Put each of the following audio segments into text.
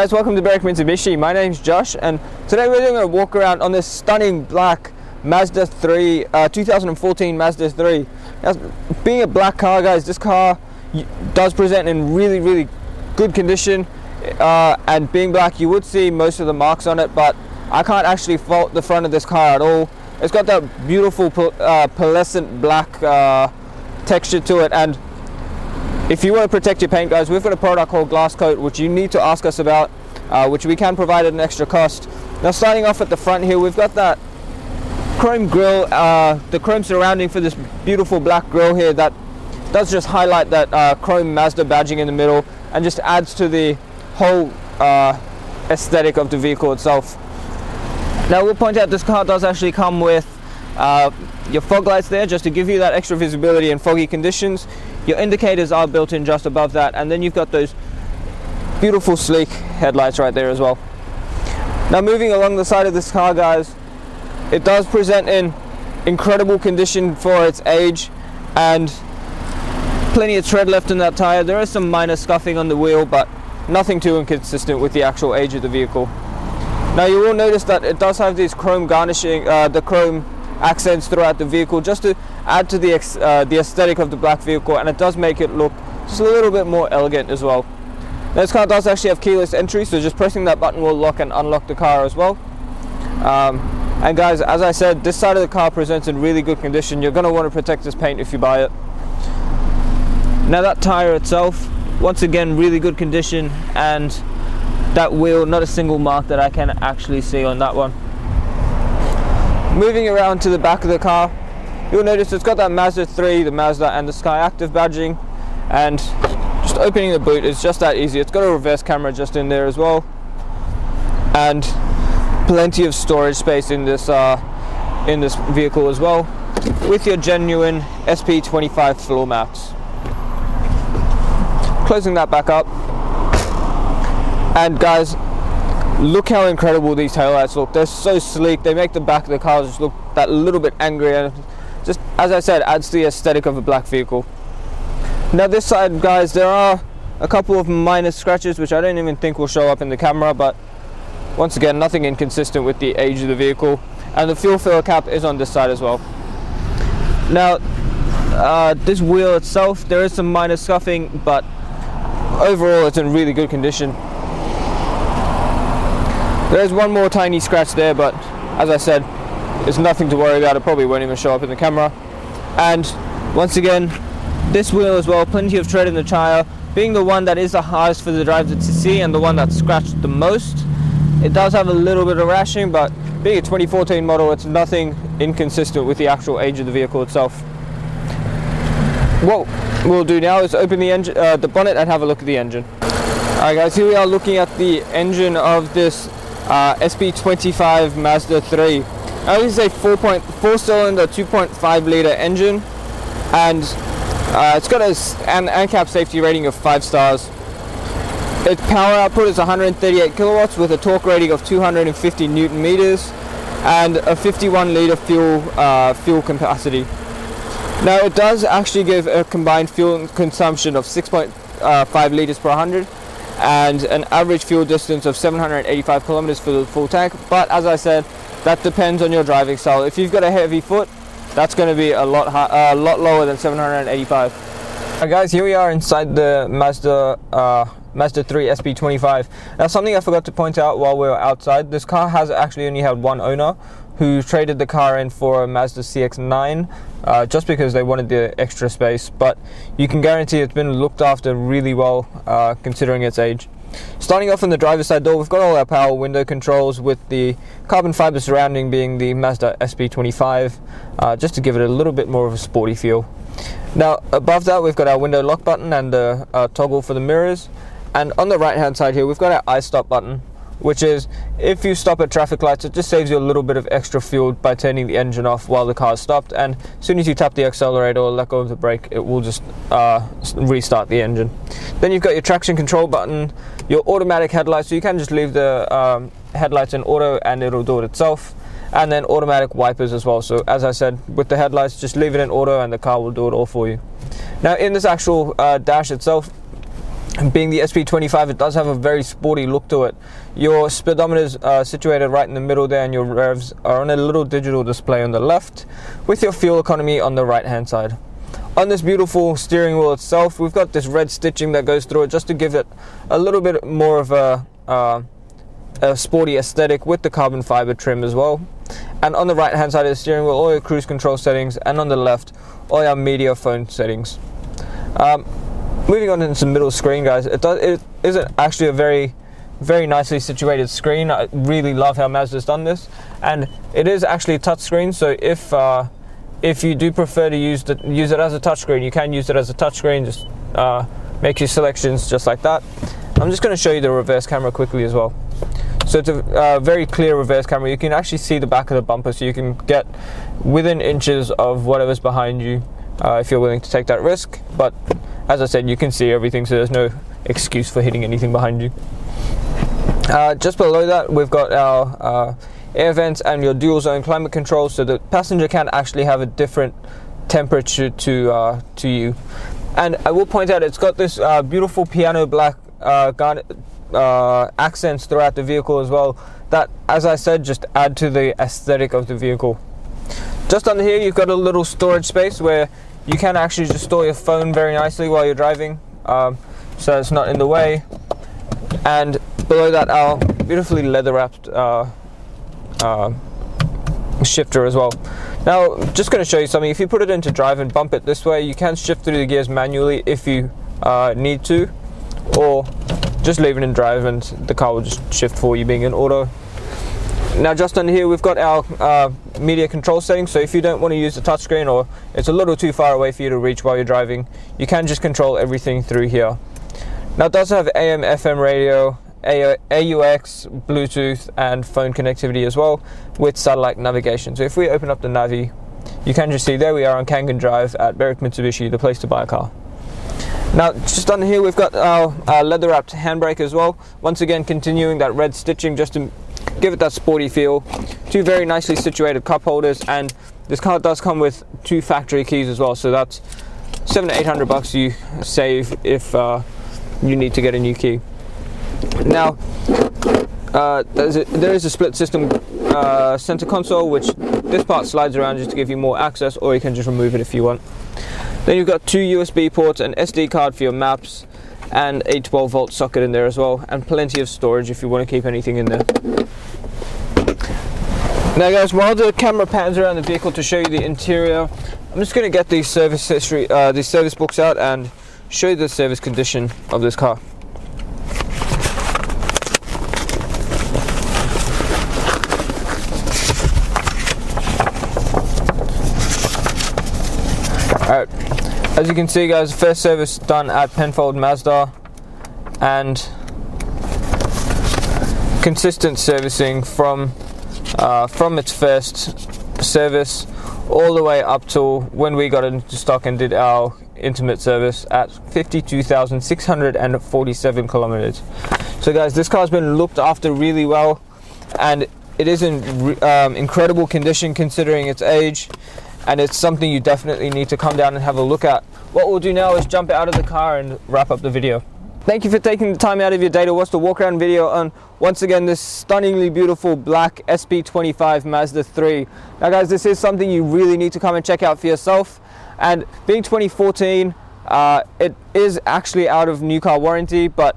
guys, welcome to Berwick Mitsubishi. My name's Josh, and today we're doing a walk around on this stunning black Mazda 3, 2014 Mazda 3. Now, being a black car, guys, this car does present in really good condition, and being black, you would see most of the marks on it, but I can't actually fault the front of this car at all. It's got that beautiful pearlescent black texture to it, and if you want to protect your paint, guys, we've got a product called Glass Coat, which you need to ask us about, which we can provide at an extra cost. Now, starting off at the front here, we've got that chrome grille, the chrome surrounding for this beautiful black grille here that does just highlight that chrome Mazda badging in the middle and just adds to the whole aesthetic of the vehicle itself. Now, we'll point out this car does actually come with your fog lights there, just to give you that extra visibility in foggy conditions. Your indicators are built in just above that, and then you've got those beautiful sleek headlights right there as well. Now, moving along the side of this car, guys, it does present in incredible condition for its age, and plenty of tread left in that tire. There is some minor scuffing on the wheel, but nothing too inconsistent with the actual age of the vehicle. Now, you will notice that it does have these chrome garnishing, the chrome accents throughout the vehicle, just to add to the aesthetic of the black vehicle, and it does make it look just a little bit more elegant as well. Now, this car does actually have keyless entry, so just pressing that button will lock and unlock the car as well. And guys, as I said, this side of the car presents in really good condition. You're going to want to protect this paint if you buy it. Now, that tire itself, once again, really good condition, and that wheel, not a single mark that I can actually see on that one. Moving around to the back of the car, you'll notice it's got that Mazda 3, the Mazda and the Sky Active badging, and just opening the boot is just that easy. It's got a reverse camera just in there as well, and plenty of storage space in this vehicle as well, with your genuine SP25 floor mats. Closing that back up, and guys, look how incredible these taillights look. They're so sleek. They make the back of the car just look that little bit angry, and just, as I said, adds to the aesthetic of a black vehicle. Now, this side, guys, there are a couple of minor scratches which I don't even think will show up in the camera, but once again, nothing inconsistent with the age of the vehicle. And the fuel filler cap is on this side as well. Now, this wheel itself, there is some minor scuffing, but overall it's in really good condition. There's one more tiny scratch there, but as I said, it's nothing to worry about. It probably won't even show up in the camera. And once again, this wheel as well, plenty of tread in the tire. Being the one that is the hardest for the driver to see and the one that's scratched the most, it does have a little bit of rashing, but being a 2014 model, it's nothing inconsistent with the actual age of the vehicle itself. What we'll do now is open the engine, the bonnet, and have a look at the engine. Alright guys, here we are looking at the engine of this SP25 Mazda 3. Now, this is a 4-cylinder 2.5 litre engine, and it's got an ANCAP safety rating of 5 stars. Its power output is 138 kilowatts with a torque rating of 250 newton meters and a 51 litre fuel capacity. Now, it does actually give a combined fuel consumption of 6.5 litres per 100 and an average fuel distance of 785 kilometers for the full tank, but as I said, that depends on your driving style. If you've got a heavy foot, that's going to be a lot lower than 785. Alright guys, here we are inside the Mazda 3 SP25. Now, something I forgot to point out while we were outside, this car has actually only had one owner, who traded the car in for a Mazda CX-9 just because they wanted the extra space, but you can guarantee it's been looked after really well considering its age. Starting off on the driver's side door, we've got all our power window controls with the carbon fiber surrounding being the Mazda SP25, just to give it a little bit more of a sporty feel. Now, above that, we've got our window lock button and the toggle for the mirrors, and on the right hand side here, we've got our I-stop button, which is, if you stop at traffic lights, it just saves you a little bit of extra fuel by turning the engine off while the car is stopped, and as soon as you tap the accelerator or let go of the brake, it will just restart the engine. Then you've got your traction control button, your automatic headlights, so you can just leave the headlights in auto and it'll do it itself, and then automatic wipers as well. So as I said, with the headlights, just leave it in auto and the car will do it all for you. Now, in this actual dash itself, Being the SP25, it does have a very sporty look to it. Your speedometer's situated right in the middle there, and your revs are on a little digital display on the left, with your fuel economy on the right hand side. On this beautiful steering wheel itself, we've got this red stitching that goes through it just to give it a little bit more of a sporty aesthetic, with the carbon fiber trim as well. And on the right hand side of the steering wheel, all your cruise control settings, and on the left, all your media phone settings. Moving on into the middle screen, guys, it is actually a very nicely situated screen. I really love how Mazda's done this, and it is actually a touch screen. So if you do prefer to use it as a touchscreen, you can use it as a touchscreen. Just make your selections just like that. I'm just going to show you the reverse camera quickly as well. So it's a very clear reverse camera. You can actually see the back of the bumper, so you can get within inches of whatever's behind you if you're willing to take that risk. But as I said, you can see everything, so there's no excuse for hitting anything behind you. Just below that, we've got our air vents and your dual zone climate control, so the passenger can actually have a different temperature to you. And I will point out, it's got this beautiful piano black garnet accents throughout the vehicle as well, that, as I said, just add to the aesthetic of the vehicle. Just under here, you've got a little storage space where you can actually just store your phone very nicely while you're driving, so it's not in the way. And below that, our beautifully leather wrapped shifter as well. Now, just going to show you something. If you put it into drive and bump it this way, you can shift through the gears manually if you need to, or just leave it in drive and the car will just shift for you, being in auto. Now, just under here, we've got our media control settings. So if you don't want to use the touchscreen, or it's a little too far away for you to reach while you're driving, you can just control everything through here. Now, it does have AM, FM radio, AUX, Bluetooth, and phone connectivity as well, with satellite navigation. So if we open up the Navi, you can just see there we are on Kangan Drive at Berwick Mitsubishi, the place to buy a car. Now, just under here, we've got our leather wrapped handbrake as well. Once again, continuing that red stitching just to give it that sporty feel. Two very nicely situated cup holders, and this car does come with 2 factory keys as well, so that's $700 to $800 you save if you need to get a new key. Now, there is a split system center console, which this part slides around just to give you more access, or you can just remove it if you want. Then you've got 2 USB ports, an SD card for your maps, and a 12-volt socket in there as well, and plenty of storage if you want to keep anything in there. Now, guys, while the camera pans around the vehicle to show you the interior, I'm just going to get these service history, these service books out, and show you the service condition of this car. Alright, as you can see, guys, first service done at Penfold Mazda, and consistent servicing from its first service all the way up till when we got into stock and did our intimate service at 52,647 kilometers. So, guys, this car's been looked after really well, and it is in incredible condition considering its age, and it's something you definitely need to come down and have a look at. What we'll do now is jump out of the car and wrap up the video. Thank you for taking the time out of your day to watch the walk around video on, once again, this stunningly beautiful black SP25 Mazda 3. Now, guys, this is something you really need to come and check out for yourself. And being 2014, it is actually out of new car warranty, but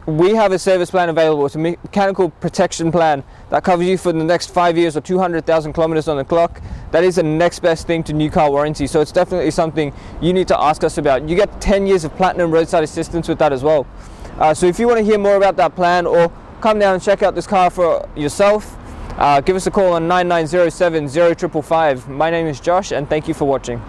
we have a service plan available. It's a mechanical protection plan that covers you for the next 5 years or 200,000 kilometers on the clock. That is the next best thing to new car warranty, so it's definitely something you need to ask us about. You get 10 years of platinum roadside assistance with that as well. So if you want to hear more about that plan, or come down and check out this car for yourself, give us a call on 9907 0555. My name is Josh, and thank you for watching.